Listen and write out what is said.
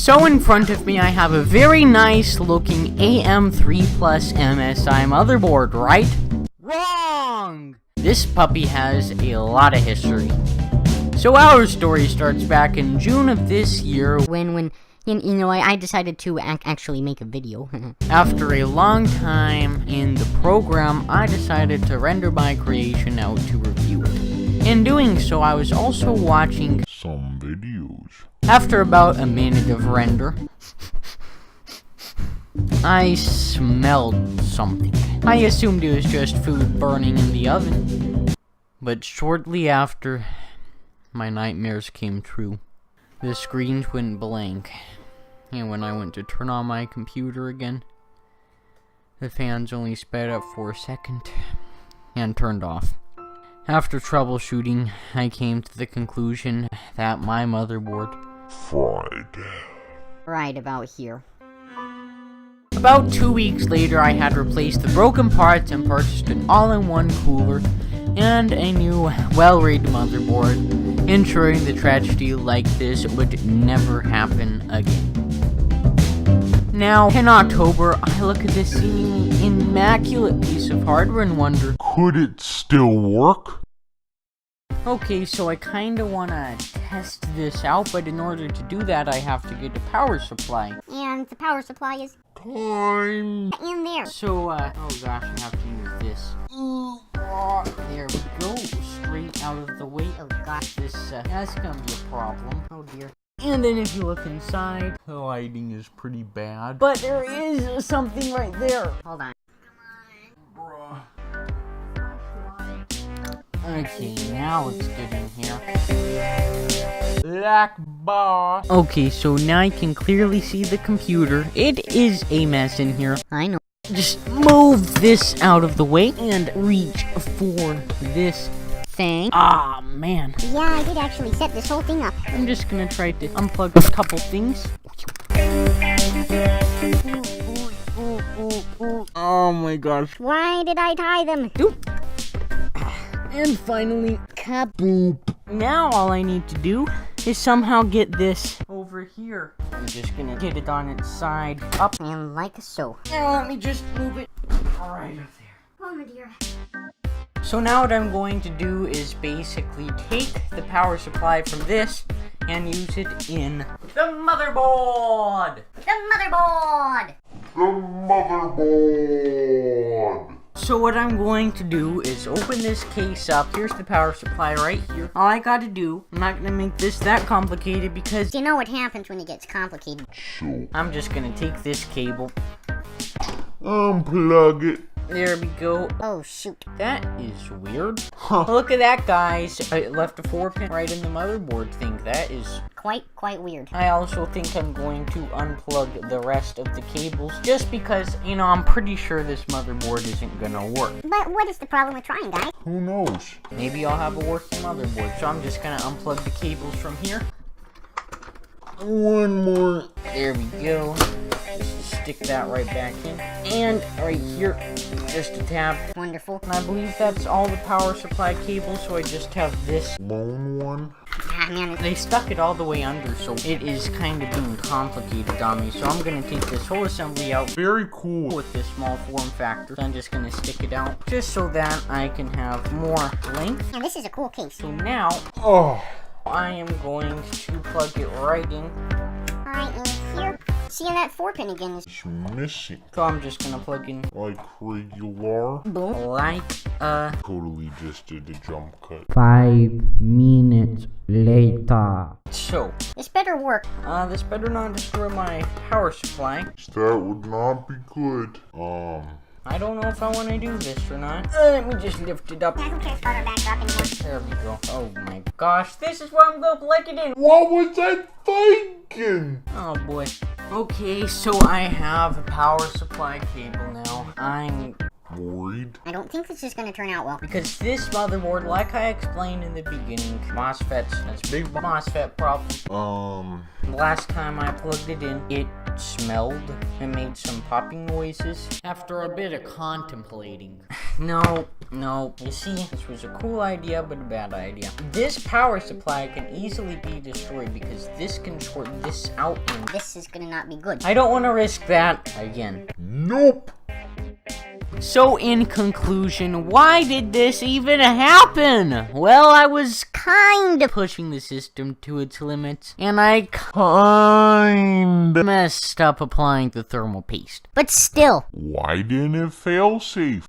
So in front of me I have a very nice looking AM3 Plus MSI motherboard, right? Wrong! This puppy has a lot of history. So our story starts back in June of this year when I decided to actually make a video. After a long time in the program, I decided to render my creation out to review it. In doing so, I was also watching some videos. After about a minute of render, I smelled something. I assumed it was just food burning in the oven. But shortly after, my nightmares came true. The screens went blank. And when I went to turn on my computer again, the fans only sped up for a second and turned off. After troubleshooting, I came to the conclusion that my motherboard fried. Right about here. About 2 weeks later, I had replaced the broken parts and purchased an all-in-one cooler and a new, well-rated motherboard, ensuring the tragedy like this would never happen again. Now, in October, I look at this seemingly immaculate piece of hardware and wonder, could it still work? Okay, so I kinda wanna test this out, but in order to do that, I have to get a power supply. And the power supply is Time. in there. So, oh gosh, I have to use this. There we go, straight out of the way. Oh gosh, That's gonna be a problem. oh dear. And then if you look inside, The lighting is pretty bad. but there is something right there. Hold on. Bruh. Okay, now it's good in here. Black bar. Okay, so now I can clearly see the computer. It is a mess in here. I know. Just move this out of the way and reach for this thing. Ah, man. Yeah, I did actually set this whole thing up. I'm just gonna try to unplug a couple things. Oh my gosh. Why did I tie them? And finally, Boop. now all I need to do is somehow get this over here. I'm just gonna get it on its side up. And like so. Now let me just move it right up there. Oh my dear. So now what I'm going to do is basically take the power supply from this and use it in the motherboard. The motherboard! The motherboard. So what I'm going to do is open this case up. Here's the power supply right here. All I gotta do, I'm not gonna make this that complicated because You know what happens when it gets complicated. So, I'm just gonna take this cable. unplug it. There we go. Oh shoot. That is weird. Look at that, guys. I left a 4-pin right in the motherboard thing. That is... Quite weird. I also think I'm going to unplug the rest of the cables just because, you know, I'm pretty sure this motherboard isn't gonna work. But what is the problem with trying, guys? Who knows? Maybe I'll have a working motherboard, so I'm just gonna unplug the cables from here. One more. There we go. Just stick that right back in. And right here, just a tab. Wonderful. And I believe that's all the power supply cables, so I just have this. Lone one. Ah, man. They stuck it all the way under, so it is kind of being complicated on me. So I'm gonna take this whole assembly out Very cool. with this small form factor. I'm just gonna stick it out just so that I can have more length. And this is a cool case. So now Oh. I am going to plug it right in. Right in here. Seeing that 4-pin again is It's missing. So I'm just gonna plug in Like regular. like Totally just did a jump cut. 5 minutes later. So, this better work. this better not destroy my power supply. That would not be good. I don't know if I want to do this or not. Let me just lift it up. Yeah, who cares about our back drop anymore? There we go. Oh my gosh, this is where I'm gonna plug it in. What was I thinking? Oh boy. Okay, so I have a power supply cable now. I'm Worried. I don't think this is going to turn out well. because this motherboard, like I explained in the beginning, MOSFETs, that's a big MOSFET problem. The last time I plugged it in, it smelled and made some popping noises. After a bit of contemplating, No. You see, this was a cool idea, but a bad idea. This power supply can easily be destroyed because this can short this out and This is gonna not be good. I don't want to risk that again. Nope. So in conclusion, why did this even happen? Well, I was kinda pushing the system to its limits, and I Kinda. messed up applying the thermal paste. But still, Why didn't it fail safe?